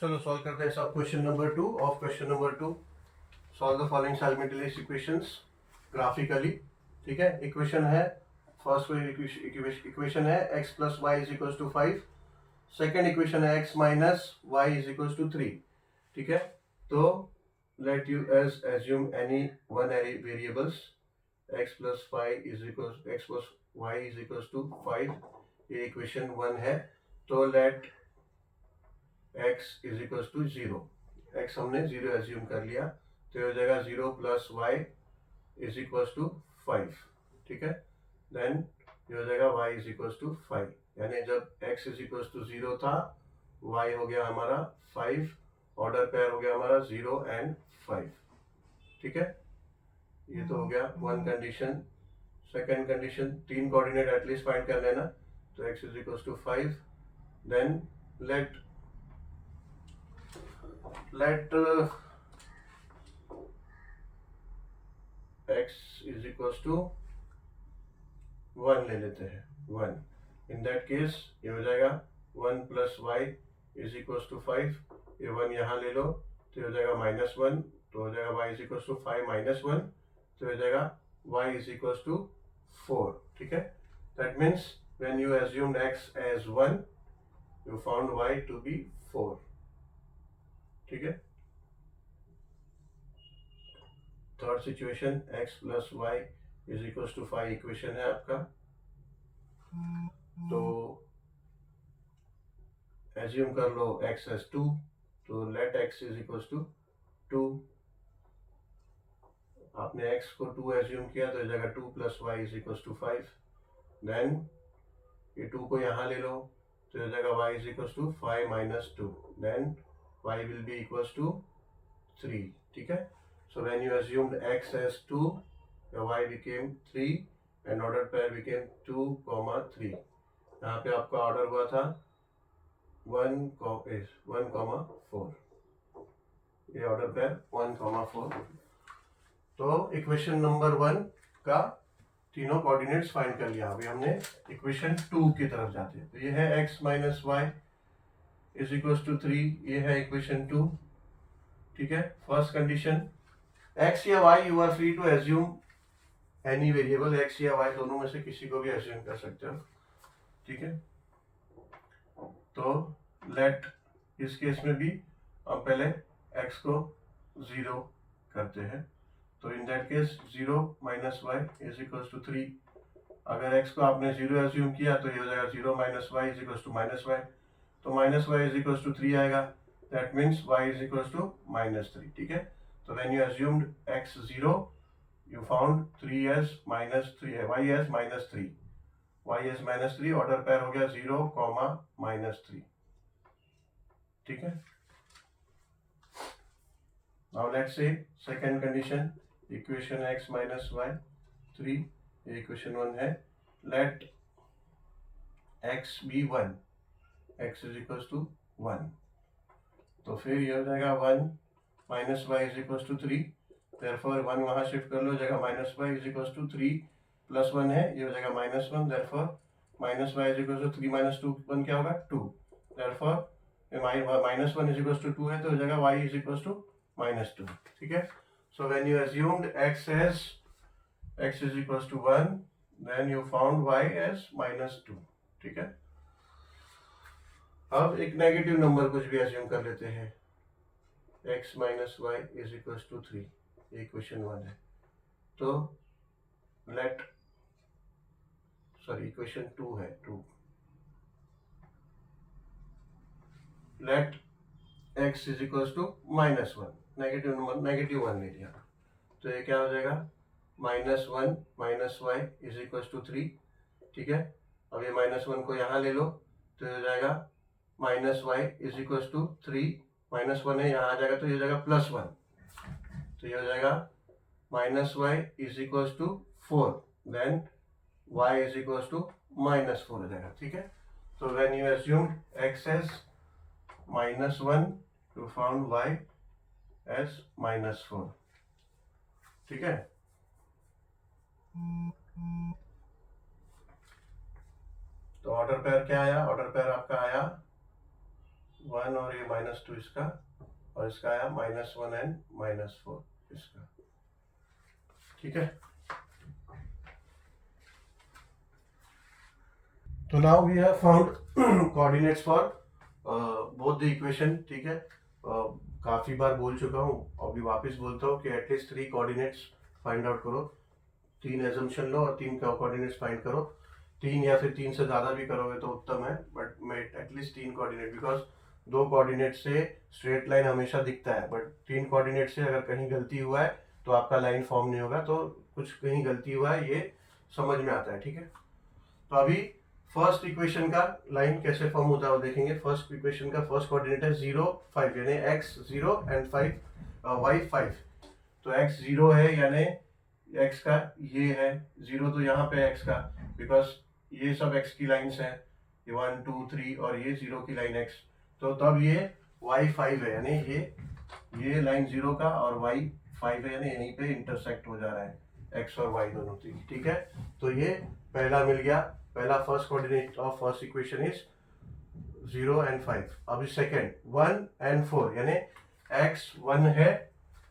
चलो सॉल्व करते हैं सब question number 2 of question number 2। Solve the following simultaneous equations graphically. ठीक है, इक्वेशन है फर्स्ट इक्वेशन है x plus y is equal to 5। Second equation है x minus Y is equal to 3। ठीक है, तो let you as assume any one एरी variables x plus y is equal x plus y is equal to 5। ये equation 1 है। तो let x is equal to 0। x हमने 0 assume कर लिया, तो हो जाएगा 0 plus y is equal to 5। ठीक है, देन ये हो जाएगा y इज इक्वल टू 5, यानी जब x इज इक्वल टू 0 था, y हो गया हमारा 5, ऑर्डर पेयर हो गया हमारा 0 एंड 5। ठीक है, ये तो हो गया वन कंडीशन। सेकेंड कंडीशन, तीन कोऑर्डिनेट एटलीस्ट फाइंड कर लेना। तो x is equal to 5, then let x is equal to 1 ले लेते हैं, 1। इन दैट केस ये हो जाएगा 1 plus y is equal to 5। ये 1 यहाँ ले लो, तो हो जाएगा -1, तो हो जाएगा y is equal to 5 minus 1, तो हो जाएगा y इज इक्वल टू 4। ठीक है, that means when you assumed x as 1, you found y to be 4। ठीक है, third situation x plus y is equal to 5 equation है आपका। तो एज्यूम कर लो x एज 2, तो let x is equal to 2। आपने x को 2 एज्यूम किया, तो जगह 2 plus y is equal to 5। Then ये 2 को यहाँ ले लो, तो जगह y is equal to 5 minus 2, then y will be equal to 3। ठीक है, so when you assumed x as 2, your y became 3 and order pair became 2, 3। यहाँ पे आपका ऑर्डर हुआ था 1, 4। ये ऑर्डर पेयर 1, 4। तो इक्वेशन नंबर 1 का तीनों कोऑर्डिनेट्स फाइंड कर लिया। अभी हमने इक्वेशन 2 की तरफ जाते हैं। तो ये है x minus Y is equal to 3, ये है इक्वेशन 2। ठीक है, फर्स्ट कंडीशन x या y you are free to assume any variable, x या y दोनों में से किसी को भी एज्यूम कर सकते हो। ठीक है, तो लेट इस केस में भी हम पहले x को 0 करते हैं। तो in that case 0 minus Y is equal to 3। अगर x को आपने 0 एज्यूम किया, तो ये हो जाएगा 0 minus Y is equal to minus Y, तो minus Y is equal to 3 आएगा। That means y is equal to -3। ठीक है, तो when you assumed x 0, you found 3 as -3 है, y as -3, y as -3, order pair हो गया 0, -3। ठीक है, now let's say second condition, equation x minus y 3, ये इक्वेशन 1 है। Let x be 1, x is equal to 1, तो फिर ये हो जाएगा 1 minus Y is equal to 3। therefore 1 वहां शिफ्ट कर लो, जगह minus Y is equal to 3 plus 1 है, ये हो जाएगा -1। therefore minus Y is equal to 3 minus 2, 1 क्या होगा 2। therefore -1 इज इक्वल टू 2 है, तो हो जाएगा y इज इक्वल टू -2। ठीक है, so when you assumed x as x is equal to 1, then you found y as -2। ठीक है, अब एक नेगेटिव नंबर कुछ भी एज्यूम कर लेते हैं, x minus Y is equal to 3, equation 1 है। तो लेट इक्वेशन 2 है, 2। Let x is equal to -1, negative number, -1 ले लिया, तो ये क्या हो जाएगा -1 minus Y is equal to 3। ठीक है, अब ये -1 को यहाँ ले लो, तो ये हो जाएगा -y इज इक्वल टू 3, -1 है, यहाँ आ जाएगा, तो ये हो जाएगा +1, तो ये हो जाएगा -y is equal to 4, then y is equal to -4 हो जाएगा। ठीक है, तो when you assumed x as -1, you found y as -4। ठीक है, तो ऑर्डर पेयर क्या आया, ऑर्डर पेयर आपका आया 1 और ये -2 इसका, और इसका आया -1 एंड -4 इसका, ठीक है। तो now we have found coordinates for both the equation, ठीक है। काफी बार बोल चुका हूँ, अभी वापस बोलता हूँ कि एटलीस्ट 3 कोऑर्डिनेट्स फाइंड आउट करो, 3 एजम्पशन लो और 3 कोऑर्डिनेट्स फाइंड करो। 3 या फिर 3 से ज़्यादा भी करोगे तो उत्तम है, बट मैं एटलीस्ट 3 कोऑर्डिनेट, बिकॉज 2 कोऑर्डिनेट से स्ट्रेट लाइन हमेशा दिखता है, बट 3 कोऑर्डिनेट से अगर कहीं गलती हुआ है तो आपका लाइन फॉर्म नहीं होगा, तो कुछ कहीं गलती हुआ है ये समझ में आता है, ठीक है। तो अभी फर्स्ट इक्वेशन का लाइन कैसे फॉर्म होता है वो देखेंगे। फर्स्ट इक्वेशन का फर्स्ट कोऑर्डिनेट है 0 5, यानी x 0 एंड 5 y 5। तो x 0 है, यानी x का ये है 0, तो यहाँ पे x का, बिकॉज ये सब x की लाइन्स हैं, ये 1 2 3 और ये 0 की लाइन x, तो तब ये y 5 है, यानी ये लाइन 0 का और y 5 है, यानी यहीं पे इंटरसेक्ट हो जा रहा है x और y दोनों, ठीक है। तो ये पहला मिल गया, पहला first coordinate of first equation is 0 and 5। अभी सेकेंड 1 एंड 4, यानी x 1 है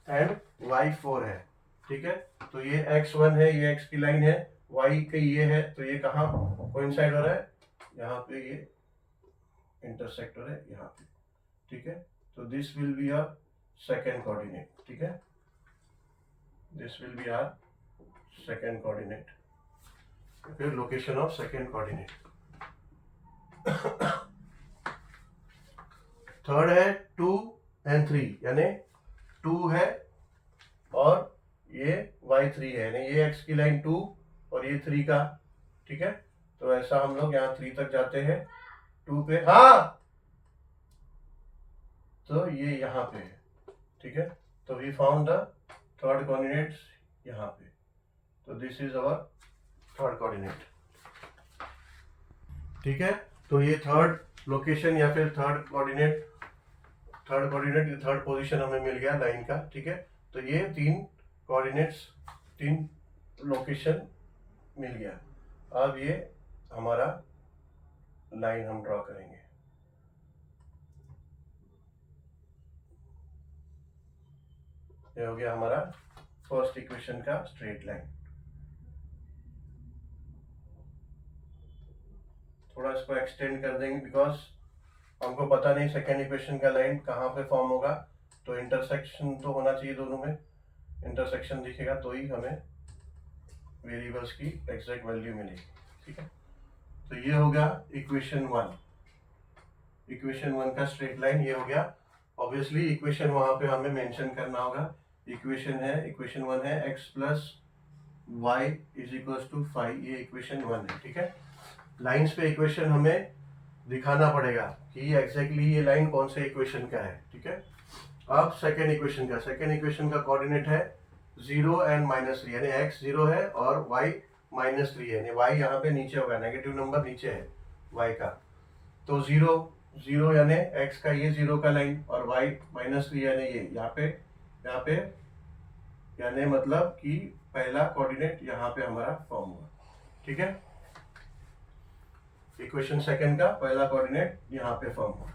एंड y 4 है, ठीक है। तो ये x1 है, ये x की लाइन है, y के ये है, तो ये कहाँ कोइंसाइड हो रहा है, यहाँ पे ये इंटरसेक्ट हो रहा है यहाँ पे, ठीक है। तो this will be our second coordinate, ठीक है, this will be our second coordinate, फिर location of second coordinate. Third है 2 एंड 3, यानी 2 है और ये y3 है, यानी ये x की लाइन 2 और ये 3 का, ठीक है। तो ऐसा हम लोग यहाँ 3 तक जाते हैं 2 पे, हाँ, तो ये यहाँ पे है, ठीक है। तो we found the third coordinates यहाँ पे, तो this is our third coordinate, ठीक है। तो ये थर्ड लोकेशन या फिर थर्ड कोऑर्डिनेट थर्ड पोजीशन हमें मिल गया लाइन का, ठीक है। तो ये 3 कोऑर्डिनेट्स, 3 लोकेशन मिल गया। अब ये हमारा लाइन हम ड्रॉ करेंगे, ये हो गया हमारा फर्स्ट इक्वेशन का स्ट्रेट लाइन। थोड़ा इसको एक्सटेंड कर देंगे, बिकॉज हमको पता नहीं सेकेंड इक्वेशन का लाइन कहाँ पे फॉर्म होगा, तो इंटरसेक्शन तो होना चाहिए दोनों में, इंटरसेक्शन दिखेगा तो ही हमें वेरिएबल्स की एग्जैक्ट वैल्यू मिलेगी, ठीक है। तो ये हो गया इक्वेशन 1, इक्वेशन 1 का स्ट्रेट लाइन ये हो गया। ऑब्वियसली इक्वेशन वहां पे हमें मेंशन करना होगा, इक्वेशन 1 है x plus y is equal to 5, ये इक्वेशन 1 है, ठीक है। लाइंस पे इक्वेशन हमें दिखाना पड़ेगा कि एग्जैक्टली ये लाइन कौन से इक्वेशन का है, ठीक है। अब सेकेंड इक्वेशन का कोऑर्डिनेट है 0 एंड -3, यानी x 0 है और y -3 है, यानी y यहाँ पे नीचे होगा, नेगेटिव नंबर नीचे है y का। तो 0 यानी x का ये 0 का लाइन और y -3 यानी ये यहाँ पे, यानी मतलब कि पहला कोऑर्डिनेट यहाँ पे हमारा फॉर्म हुआ, ठीक है। इक्वेशन सेकंड का पहला कोऑर्डिनेट यहाँ पे फॉर्म हुआ।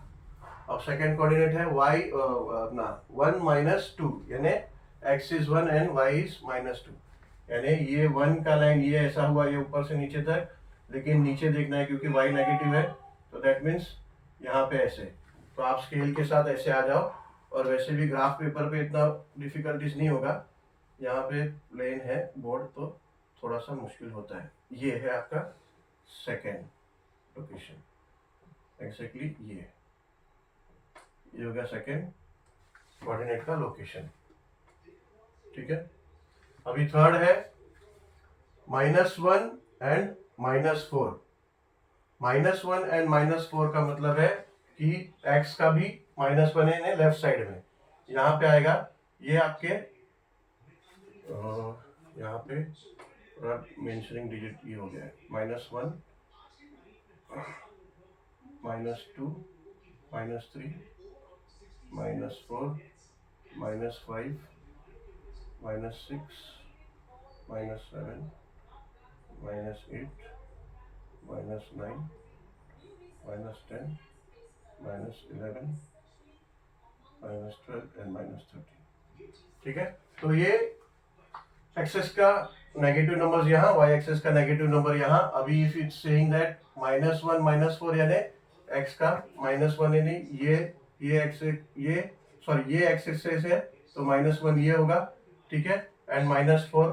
अब सेकंड कोऑर्डिनेट है y अपना 1 - 2, यानी x is 1 and y is -2, यानी ये 1 का लाइन ये ऐसा हुआ, ये ऊपर से नीचे तक, लेकिन नीचे देखना है क्योंकि y नेगेटिव है, तो दैट मीन्स यहाँ पे ऐसे। तो आप स्केल के साथ ऐसे आ जाओ, और वैसे भी ग्राफ पेपर पे इतना डिफिकल्टीज नहीं होगा, यहाँ पे प्लेन है बोर्ड तो थोड़ा सा मुश्किल होता है। ये है आपका सेकेंड लोकेशन, एक्जैक्टली ये हो गया सेकेंड कोऑर्डिनेट का लोकेशन, ठीक है। अभी थर्ड है -1 एंड -4। -1 एंड -4 का मतलब है कि x का भी -1 है लेफ्ट साइड में, यहाँ पे आएगा ये आपके यहाँ पे मेंशनिंग डिजिट ये हो गया है -1 -2 -3 -4 -5 -6 -7 -8 -9 -10 -11 -12 एंड -13। ठीक है, तो ये एक्सेस का नेगेटिव नंबर यहाँ, वाई एक्सेस का नेगेटिव नंबर यहाँ। अभी इफ इट्स सेइंग दैट -1 -4 यानी एक्स का -1 यानी ये एक्स एक्सेस है तो -1 ये होगा। ठीक है, एंड -4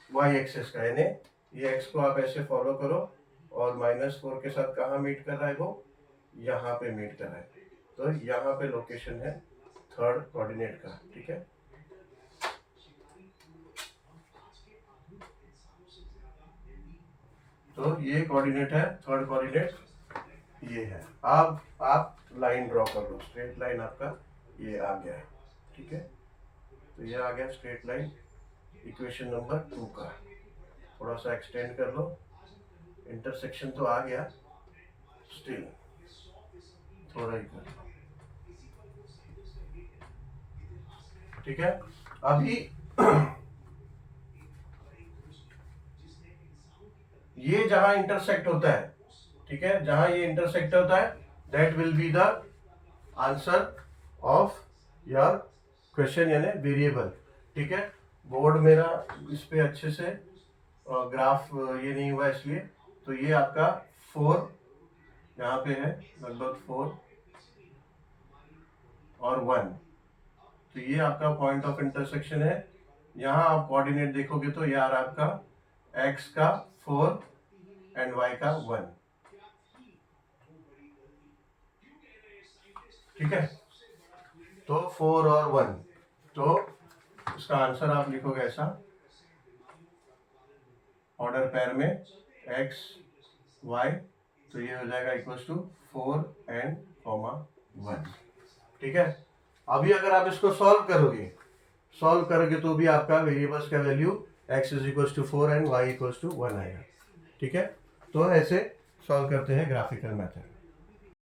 वाई एक्सेस का यानी ये एक्स को आप ऐसे फॉलो करो और -4 के साथ कहाँ मीट कर रहा है, वो यहाँ पे मीट कर रहा है। तो यहाँ पे लोकेशन है थर्ड कोऑर्डिनेट का। ठीक है, तो ये कोऑर्डिनेट है, थर्ड कोऑर्डिनेट ये है। अब आप लाइन ड्रॉ कर लो, स्ट्रेट लाइन आपका ये आ गया है। ठीक है, तो ये आ गया स्ट्रेट लाइन इक्वेशन नंबर 2 का। थोड़ा सा एक्सटेंड कर लो, इंटरसेक्शन तो आ गया, स्टिल थोड़ा ही कर लो। ठीक है, अभी ये जहां इंटरसेक्ट होता है, ठीक है, जहां ये इंटरसेक्ट होता है that will be the answer of your question यानी वेरिएबल। ठीक है, बोर्ड मेरा इस पे अच्छे से ग्राफ ये नहीं हुआ इसलिए, तो ये आपका 4 यहाँ पे है, लगभग 4 और 1, तो ये आपका पॉइंट ऑफ इंटरसेक्शन है। यहाँ आप कोऑर्डिनेट देखोगे तो यार आपका x का 4 एंड y का 1। ठीक है, तो 4 और 1, तो इसका आंसर आप लिखोगे ऐसा, ऑर्डर पैर में x y, तो ये हो जाएगा इक्वल्स टू 4 एंड 1। ठीक है, अभी अगर आप इसको सॉल्व करोगे तो भी आपका वेरिएबल्स का value x is equals to 4 and y equals to 1 आएगा। ठीक है, तो ऐसे सॉल्व करते हैं ग्राफिकल मेथड।